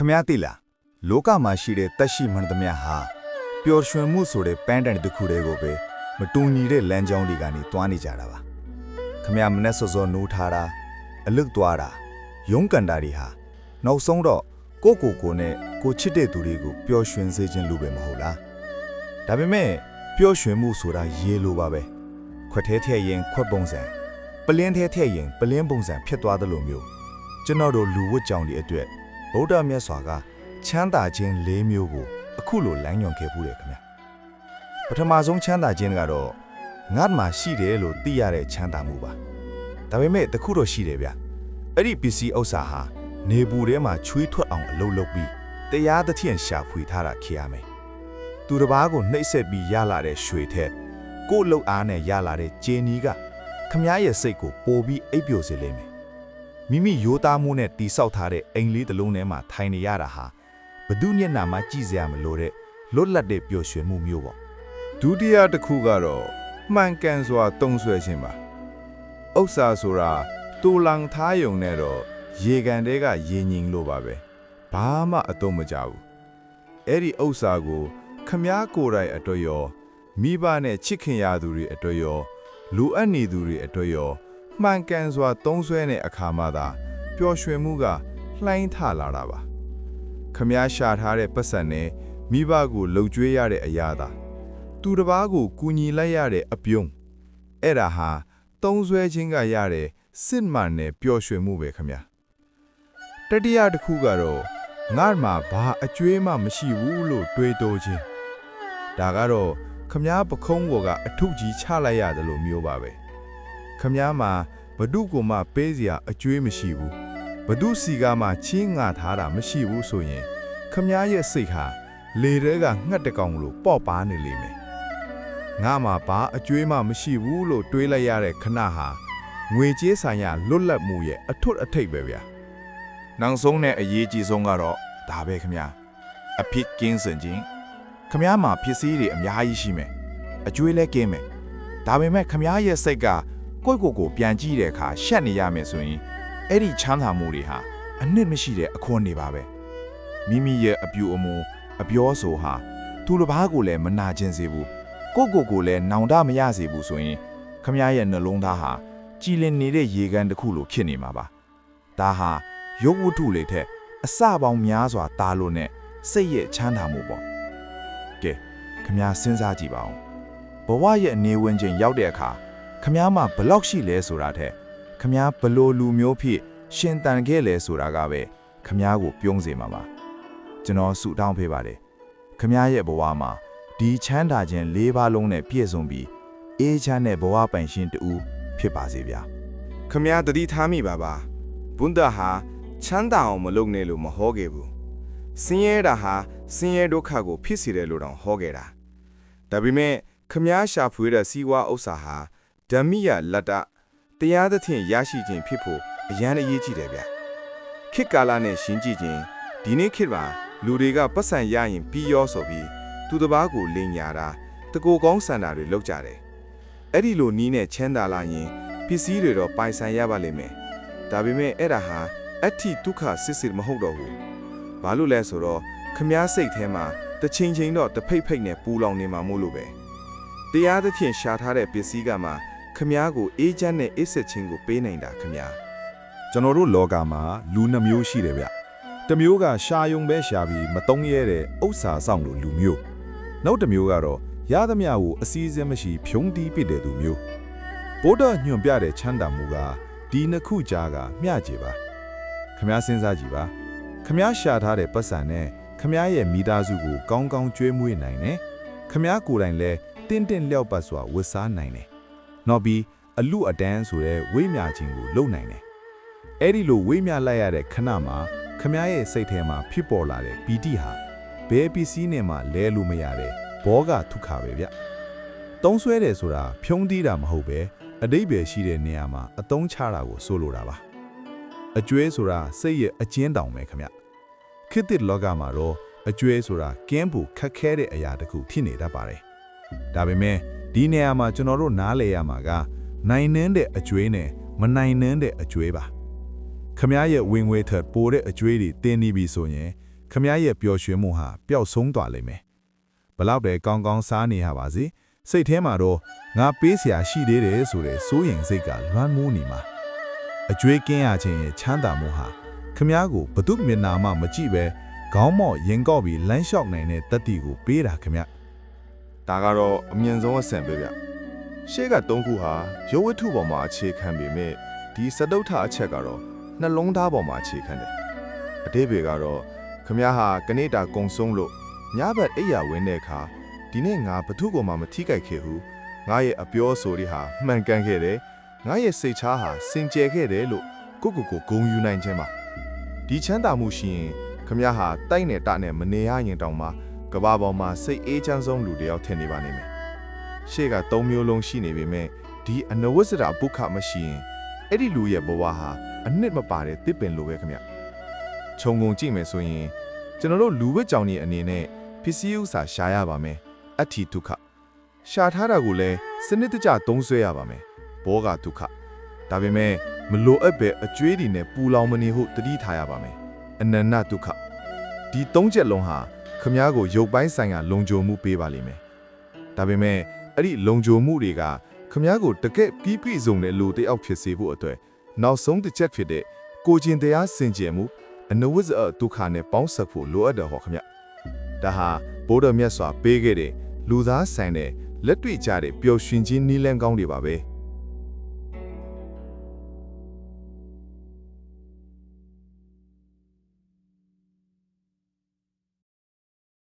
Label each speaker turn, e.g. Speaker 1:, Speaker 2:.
Speaker 1: မာတိလာလောကမှာရှိတဲ့တက်ရှိမှန်သမျှဟာပျော်ရွှင်မှုဆိုတဲ့ပန်းတန်တစ်ခုတည်းကိုပဲမတူညီတဲ့လမ်းကြောင်းတွေကနေတွားနေကြတာပါခမာမနဲ့စောစောနိုးထားတာအลึกသွားတာရုံးကန်တာတွေဟာနောက်ဆုံးတော့ကိုနဲ့ကိုချစ်တဲ့သူတွေကိုပျော်ရွှင်စေခြင်းလိုပဲမဟုတ်လားဒါပေမဲ့ပျော်ရွှင်မှုဆိုတာရေလိုပါပဲခွက်ထဲထည့်ရင်ခွက်ပုံစံပလင်းထဲထည့်ရင်ပလင်းပုံစံဖြစ်သွားသလိုမျိုးကျွန်တော်တို့လူဝတ်ကြောင်တွေအတွက်ဗုဒ္ဓမြတ်စွာကချမ်းသာခြင်း၄မျိုးကိုအခုလိုလမ်းညွှန်ခဲ့ဘူးတယ်ခင်ဗျပထမဆုံးချမ်းသာခြင်းကတော့ငါ့မှာရှိတယ်လို့သိရတဲ့ချမ်းသာမှုပါဒါပေမဲ့တခုတော့ရှိတယ်ဗျအဲ့ဒီပစ္စည်းဥစ္စာဟာနေပူထဲမှာချွေးထွက်အောင်အလုပ်လုပ်ပြီးတရားသဖြင့်ရှာဖွေထားတာခေရမယ်သူတစ်ပါးကိုနှိပ်စက်ပြီးရလာတဲ့ရွှေထက်ကို့လှုပ်အားနဲ့ရလာတဲ့ကျေနီးကခမားရဲ့စိတ်ကိုပိုပြီးအိပ်ပျော်စေလိမ့်မယ်မိမိရိုးသားမှုနဲ့တိဆောက်ထားတဲ့အိမ်လေးတစ်လုံးထဲမှာထိုင်နေရတာဟာဘဒုညနာမှာကြည်စရာမလိုတဲ့လွတ်လပ်တဲ့ပျော်ရွှင်မှုမျိုးပေါ့
Speaker 2: ဒုတိယတစ်ခုကတော့မှန်ကန်စွာတုံးဆွဲခြင်းပါဥစ္စာဆိုတာတူလောင်ထားယုံနဲ့တော့ရေကန်တဲကရေငင်လို့ပါပဲဘာမှအတော့မကြဘူးအဲ့ဒီဥစ္စာကိုခမားကိုယ်တိုင်အတွက်ရောမိဘနဲ့ချစ်ခင်ရသူတွေအတွက်ရောလူအပ်နေသူတွေအတွက်ရောမှန်ကန်စွာတုံးဆွဲတဲ့အခါမှသာပျော်ရွှင်မှုကလှိုင်းထလာတာပါခမားရှာထားတဲ့ပတ်စံနဲ့မိဘကိုလှုပ်ကြွေးရတဲ့အရာသာသူတစ်ပါးကိုကူညီလိုက်ရတဲ့အပြုံးအဲ့ဒါဟာတုံးဆွဲခြင်းကရတဲ့စစ်မှန်တဲ့ပျော်ရွှင်မှုပဲခမားတတိယတစ်ခုကတော့ငါ့မှာဘာအကျွေးမှမရှိဘူးလို့တွေးတောခြင်းဒါကတော့ခမားပခုံးပေါ်ကအထုကြီးချလိုက်ရတယ်လို့မျိုးပါပဲခမားမှာဘဒုကိုမှပေးစရာအကျွေးမရှိဘူးဘဒုစီကမှချင်းငါထားတာမရှိဘူးဆိုရင်ခမားရဲ့စိတ်ဟာလေထဲကငှက်တကောင်လိုပေါ့ပါနေလိမ့်မယ်ငါမှာဘာအကျွေးမှမရှိဘူးလို့တွေးလိုက်ရတဲ့ခဏဟာငွေကြေးဆိုင်ရာလွတ်လပ်မှုရဲ့အထွတ်အထိပ်ပဲဗျာ
Speaker 1: နောက်ဆုံးနဲ့အရေးကြီးဆုံးကတော့ဒါပဲခင်ဗျာအဖြစ်ကင်းစင်ခြင်းခမားမှာဖြစ်စည်းတွေအများကြီးရှိမယ်အကျွေးလဲကင်းမယ်ဒါပေမဲ့ခမားရဲ့စိတ်ကကိုပြန်ကြည့်တဲ့အခါရှက်နေရမယ်ဆိုရင်အဲ့ဒီချမ်းသာမှုတွေဟာအနှစ်မရှိတဲ့အခွင့်နေပါပဲမိမိရဲ့အပြူအမူအပြောဆိုဟာသူတစ်ပါးကိုလည်းမနာကျင်စေဘူးကိုလည်းနောင်တမရစေဘူးဆိုရင်ခမားရဲ့နှလုံးသားဟာကြည်လင်နေတဲ့ရေကန်တစ်ခုလိုဖြစ်နေမှာပါဒါဟာရုပ်ဝတ္ထုလေးထက်အစပေါင်းများစွာတာလို့နဲ့စိတ်ရဲ့ချမ်းသာမှုပေါ့ကဲခမားစဉ်းစားကြည့်ပါဦးဘဝရဲ့အနေဝင်ချိန်ရောက်တဲ့အခါခမားမှာဘလောက်ရှိလဲဆိုတာထက်ခမားဘလို့လူမျိုးဖြစ်ရှင်တန်ခဲ့လဲဆိုတာကပဲခမားကိုပြုံးစေမှာပါကျွန်တော်ဆုတောင်းပေးပါတယ်ခမားရဲ့ဘဝမှာဒီချမ်းသာခြင်း၄ပါးလုံးနဲ့ပြည့်စုံပြီးအေးချမ်းတဲ့ဘဝပိုင်ရှင်တူဖြစ်ပါစေဗျာ
Speaker 2: ခမားတတိထားမိပါဘုန်းတော်ဟာချမ်းသာအောင်မလုပ်နဲ့လို့မဟောခဲ့ဘူးဆင်းရဲတာဟာဆင်းရဲဒုက္ခကိုဖြစ်စေတယ်လို့တောင်ဟောခဲ့တာဒါပေမဲ့ခမားရှာဖွေတဲ့စီးပွားဥစ္စာဟာဓမ္မိယလက်တတရားသဖြင့်ရရှိခြင်းဖြစ်ဖို့အရန်အရေးကြီးတယ်ဗျခေတ်ကာလနဲ့ရှင်းကြည့်ခြင်းဒီနေ့ခေတ်မှာလူတွေကပတ်စံရရင်ပြီးရောဆိုပြီးသူတစ်ပါးကိုလိန်ညာတာတကိုယ်ကောင်းဆန္ဒတွေလုပ်ကြတယ်အဲ့ဒီလိုနီးနဲ့ချမ်းသာလာရင်ပစ္စည်းတွေတော့ပိုင်ဆိုင်ရပါလိမ့်မယ်ဒါပေမဲ့အဲ့ဒါဟာအဋ္ဌိဒုက္ခစစ်မဟုတ်တော့ဘူးဘာလို့လဲဆိုတော့ခမားစိတ်ထဲမှာတစ်ချိန်တော့တဖိတ်ဖိတ်နဲ့ပူလောင်နေမှာမို့လို့ပဲတရားသဖြင့်ရှာထားတဲ့ပစ္စည်းကမှခမားကိုအေးချမ်းတဲ့အစ်စစ်ချင်းကိုပေးနိုင်တာခမား
Speaker 1: ကျွန်တော်တို့လောကမှာလူနှမျိုးရှိတယ်ဗျတစ်မျိုးကရှာယုံပဲရှာပြီးမတုံးရဲတဲ့ဥစ္စာဆောင်လို့လူမျိုးနောက်တစ်မျိုးကတော့ရသမျှကိုအစည်းအဝေးမရှိဖြုံးတီးပစ်တဲ့သူမျိုးဗုဒ္ဓညွှန်ပြတဲ့ချမ်းသာမှုကဒီနှစ်ခုကြားကမျှကြပါခမားစဉ်းစားကြည့်ပါခမားရှာထားတဲ့ပတ်စံနဲ့ခမားရဲ့မိသားစုကိုကောင်းကောင်းကျွေးမွေးနိုင်တယ်ခမားကိုယ်တိုင်လည်းတင်းလျောက်ပတ်စွာဝတ်စားနိုင်တယ်နောက်ပြီးအလူအတန်းဆိုတဲ့ဝိမြခြင်းကိုလုပ်နိုင်တယ်အဲ့ဒီလိုဝိမြလိုက်ရတဲ့ခဏမှာခမားရဲ့စိတ်ထဲမှာဖြစ်ပေါ်လာတဲ့ပီတိဟာဘယ်ပစ္စည်းနဲ့မှလဲလို့မရတဲ့ဘောဂထုခပဲဗျတုံးဆွဲတယ်ဆိုတာဖြုံးတီးတာမဟုတ်ပဲအတိတ်ပဲရှိတဲ့နေရာမှာအတုံးချတာကိုဆိုလိုတာပါအကျွဲဆိုတာစိတ်ရဲ့အကျဉ်းတောင်ပဲခမခေတ်သစ်လောကမှာတော့အကျွဲဆိုတာကင်းဖို့ခက်ခဲတဲ့အရာတစ်ခုဖြစ်နေတတ်ပါတယ်ဒါပေမဲ့ဒီနေရာမှာကျွန်တော်တို့နားလည်ရမှာကနိုင်နှင်းတဲ့အကျွဲနဲ့မနိုင်နှင်းတဲ့အကျွဲပါခမရဲ့ဝင်ငွေထက်ပိုတဲ့အကျွဲတွေတင်းနေပြီဆိုရင်
Speaker 2: ခမရဲ့ပျော်ရွှင်မှုဟာပျောက်ဆုံးသွားလိမ့်မယ်ဘလောက်ပဲကောင်းကောင်းစားနေရပါစေစိတ်ထဲမှာတော့ငါပေးစရာရှိသေးတယ်ဆိုတဲ့စိုးရင်စိတ်ကလွမ်းမိုးနေမှာအကျွေးကင်းရခြင်းရဲ့ချမ်းသာမှုဟာခမကိုဘသူမျက်နာမှမကြည့်ပဲခေါင်းမော့ရင်ကော့ပြီးလမ်းလျှောက်နိုင်တဲ့တတိကိုပေးတာခမ
Speaker 3: ဒါကတော့အမြင့်ဆုံးအဆင့်ပဲဗျရှေ့က3ခုဟာရုပ်ဝတ္ထုပေါ်မှာအခြေခံပေမဲ့ဒီစတုထအချက်ကတော့နှလုံးသားပေါ်မှာအခြေခံတယ်အတိပေကတော့ခမဟာကနေ့တာကုံဆုံးလို့ညဘက်အိယာဝင်တဲ့အခါဒီနေ့ငါဘသူ့ကိုမှမထိကြိုက်ခဲ့ဘူးငါရဲ့အပြောအဆိုတွေဟာမှန်ကန်ခဲ့တယ်ငါရဲ့စိတ်ချားဟာစင်ကြယ်ခဲ့တယ်လို့ကိုဂုံယူနိုင်ခြင်းပါဒီချမ်းသာမှုရှိရင်ခမဟာတိုက်နဲ့တနဲ့မနေရရင်တောင်မှကဘာပေါ်မှာစိတ်အေးချမ်းဆုံးလူတစ်ယောက်ထင်နေပါနေမယ်ရှေ့က3မျိုးလုံးရှိနေပေမဲ့ဒီအနဝိစရာဘုခမရှိရင်အဲ့ဒီလူရဲ့ဘဝဟာအနှစ်မပါတဲ့တစ်ပင်လိုပဲခမခြုံငုံကြည့်မယ်ဆိုရင်ကျွန်တော်တို့လူဝစ်ကြောင်ကြီးအနေနဲ့ပစ္စည်းဥစ္စာရှာရပါမယ်အဋ္ဌိဒုက္ခရှာထားတာကိုလည်းစနစ်တကျသုံးစွဲရပါမယ်ဘောဂဒုက္ခဒါပေမဲ့မလိုအပ်ပဲအကျွေးတွေနဲ့ပူလောင်မနေဟုတတိထားရပါမယ်အနန္နဒုက္ခဒီ3ချက်လုံးဟာခမ ्या ကိုရုပ်ပိုင်းဆိုင်ရာလုံခြုံမှုပေးပါလိမ့်မယ်ဒါပေမဲ့အဲ့ဒီလုံခြုံမှုတွေကခမ ्या ကိုတကယ့်ပြီးပြည့်စုံတဲ့လူတစ်ယောက်ဖြစ်စေဖို့အတွက်နောက်ဆုံးတစ်ချက်ဖြစ်တဲ့ကိုကျင်တရားစင်ကြယ်မှုအနဝိဇ္ဇအဒုက္ခနဲ့ပေါင်းစပ်ဖို့လိုအပ်တယ်ဟောခမ ्या ဒါဟာဘိုးတော်မြတ်စွာပေးခဲ့တဲ့လူသားဆန်တဲ့လက်တွေ့ကြတဲ့ပျော်ရွှင်ခြင်းနည်းလမ်းကောင်းတွေပါပဲ